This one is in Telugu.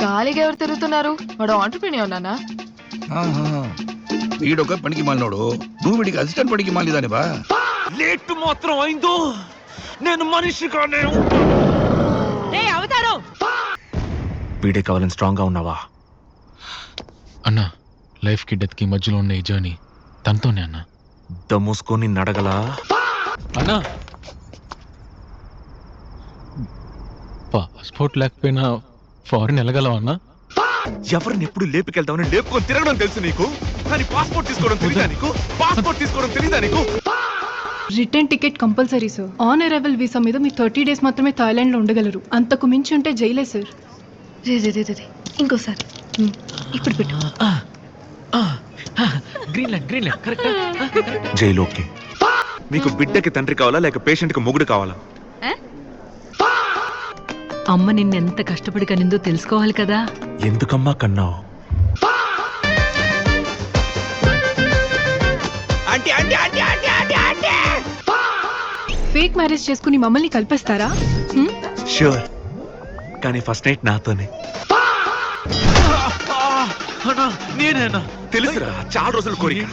గాలిగా ఎవరు తిరుగుతున్నారు? వాడు ఆంటర్‌ప్రెన్యూర్ నాన్న. వీడొక పనికి మాలినోడు, నువ్వు వీడికి అసిస్టెంట్ పనికి మాలిదానివా? లేట్ మాత్రం అయిందో నేను మనిషిగానే అవతారం వీడే కావాలని స్ట్రాంగ్ గా ఉన్నావా? అన్నా, లైఫ్ కి డెత్ కి మధ్యలో ఉన్న ఈ జర్నీ తనతోనే అన్నా. దమ్ముసుకొని నడగలా? అన్నా, పాస్పోర్ట్ లేకపోయినా ఫారిన్ వెళ్ళగలవా అన్నా? ఎవరిని ఎప్పుడు లేపుకెళ్తామని లేపుకొని తిరగడం తెలుసు నీకు, కానీ పాస్పోర్ట్ తీసుకోవడం తెలీదా నీకు? పాస్పోర్ట్ తీసుకోవడం తెలీదా నీకు? Return ticket compulsory sir. On arrival visa మీద మీ 30 days మాత్రమే థాయిలాండ్లో ఉండగలరు. అంతకు మించి ఉంటే జైలే సార్. రే ఇంకోసారి ఇప్పుడు పెట్టు. Greenland correct. జైలోకి మీకు బిడ్డకి తండ్రి కావాలా లేక పేషెంట్ కి మొగుడు కావాలా? అమ్మ నిన్నెంత కష్టపడి కనిందో తెలుసుకోవాలి కదా. ఎందుకమ్మా కన్నావు? ఫేక్ మ్యారేజ్ చేసుకుని మమ్మల్ని కల్పిస్తారా? షూర్, కానీ ఫస్ట్ నైట్ నాతోనే. నేనేనా? తెలుసురా, చాలా రోజులు కోరిక.